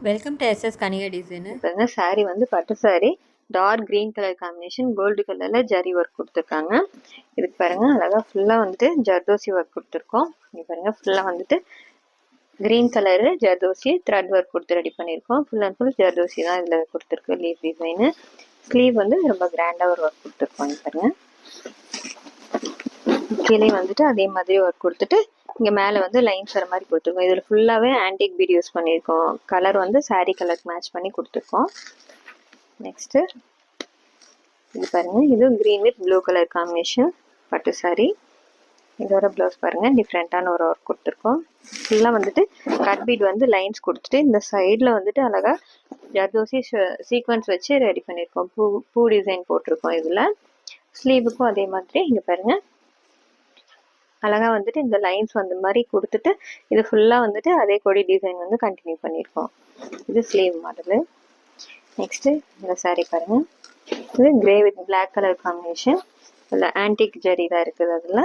Welcome to SS Kanika design. இப்போ சாரீ வந்து பட்டு sari dark green colour combination gold கலர்ல ஜரி ஒர்க் கொடுத்துருக்காங்க. இதுக்கு பாருங்க அழகா ஃபுல்லா வந்துட்டு ஜர்தோசி ஒர்க் கொடுத்துருக்கோம். இங்க பாருங்க ஃபுல்லா வந்துட்டு green colour zardozi thread work கொடுத்து ரெடி பண்ணியிருக்கோம். ஃபுல் அண்ட் ஃபுல் ஜர்தோசி தான் இதில் கொடுத்துருக்கு. லீஃப் டிசைனு ஸ்லீவ் வந்து ரொம்ப கிராண்டாக ஒரு ஒர்க் கொடுத்துருக்கோம். பாருங்க கீழே வந்துட்டு அதே மாதிரி ஒர்க் கொடுத்துட்டு இங்கே மேலே வந்து லைன்ஸ் வர மாதிரி கொடுத்துருக்கோம். இதில் ஃபுல்லாகவே ஆன்டிக் பீட் யூஸ் பண்ணியிருக்கோம். கலர் வந்து சாரீ கலருக்கு மேட்ச் பண்ணி கொடுத்துருக்கோம். நெக்ஸ்ட்டு இது பாருங்கள், இது green with blue colour combination பட்டு சாரீ. இதோட ப்ளவுஸ் பாருங்கள், டிஃப்ரெண்ட்டான ஒரு ஒர்க் கொடுத்துருக்கோம். ஃபுல்லாக வந்துட்டு கட் பீட் வந்து லைன்ஸ் கொடுத்துட்டு இந்த சைடில் வந்துட்டு அழகாக ஜர்தோசி சீக்வன்ஸ் வச்சு ரெடி பண்ணியிருக்கோம். பூ டிசைன் போட்டிருக்கோம். இதில் ஸ்லீவுக்கும் அதே மாதிரி இங்கே பாருங்கள் அழகாக வந்துட்டு இந்த லைன்ஸ் வந்த மாதிரி கொடுத்துட்டு இது ஃபுல்லாக வந்துட்டு அதே கொடி டிசைன் வந்து கண்டினியூ பண்ணியிருக்கோம். இது ஸ்லீவ் மாடலு. நெக்ஸ்ட்டு இந்த சாரீ பாருங்கள், இது grey with black colour combination. இதில் ஆன்டிக் ஜரி தான் இருக்குது. அதில்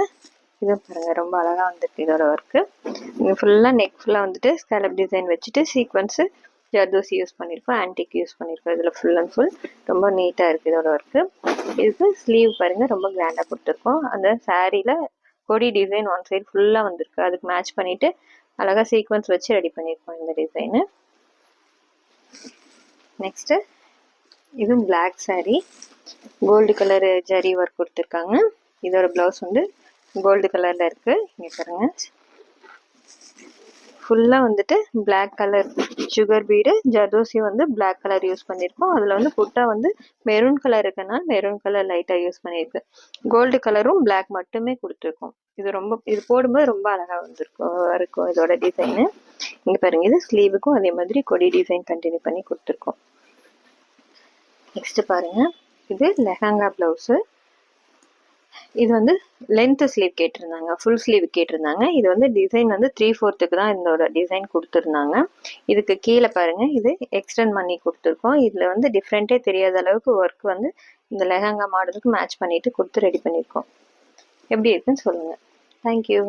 இது பாருங்கள் ரொம்ப அழகாக வந்துருக்கு இதோட ஒர்க்கு. இங்கே ஃபுல்லாக நெக் ஃபுல்லாக வந்துட்டு ஸ்கேலப் டிசைன் வச்சுட்டு சீக்வன்ஸு ஜர்தோசி யூஸ் பண்ணியிருக்கோம், ஆன்டிக் யூஸ் பண்ணியிருக்கோம். இதில் ஃபுல் அண்ட் ஃபுல் ரொம்ப நீட்டாக இருக்குது இதோட ஒர்க்கு. இதுக்கு ஸ்லீவ் பாருங்கள் ரொம்ப கிராண்டாக கொடுத்துருக்கோம். அந்த சாரியில் கொடி டிசைன் ஒன் சைடு ஃபுல்லாக வந்திருக்கு. அதுக்கு மேட்ச் பண்ணிவிட்டு அழகாக சீக்வன்ஸ் வச்சு ரெடி பண்ணியிருக்கோம் இந்த டிசைனு. நெக்ஸ்ட்டு இதுவும் black sari, gold colour zari work கொடுத்துருக்காங்க. இதோட ப்ளவுஸ் வந்து கோல்டு கலரில் இருக்குது. இங்கே பாருங்க ஃபுல்லாக வந்துட்டு black colour sugar bead zardozi வந்து பிளாக் கலர் யூஸ் பண்ணியிருக்கோம். அதில் வந்து புட்டா வந்து மெரூன் கலர் இருக்கனால மெரூன் கலர் லைட்டாக யூஸ் பண்ணியிருக்கு. கோல்டு கலரும் பிளாக் மட்டுமே கொடுத்துருக்கோம். இது போடும்போது ரொம்ப அழகாக இருக்கும் இதோட டிசைனு. இங்கே பாருங்க, இது ஸ்லீவுக்கும் அதே மாதிரி கொடி டிசைன் கண்டினியூ பண்ணி கொடுத்துருக்கோம். நெக்ஸ்ட்டு பாருங்க, இது லெஹங்கா ப்ளவுஸு. இது வந்து லென்த் ஸ்லீவ் கேட்டிருந்தாங்க, ஃபுல் ஸ்லீவ் கேட்டிருந்தாங்க. இது வந்து டிசைன் வந்து 3/4 தான் இதோட டிசைன் கொடுத்துருந்தாங்க. இதுக்கு கீழே பாருங்க, இது எக்ஸ்டெண்ட் பண்ணி கொடுத்துருக்கோம். இதில் வந்து டிஃப்ரெண்ட்டே தெரியாத அளவுக்கு ஒர்க் வந்து இந்த லெஹங்கா மாடலுக்கு மேட்ச் பண்ணிட்டு கொடுத்து ரெடி பண்ணியிருக்கோம். எப்படி இருக்குன்னு சொல்லுங்கள். தேங்க்யூ.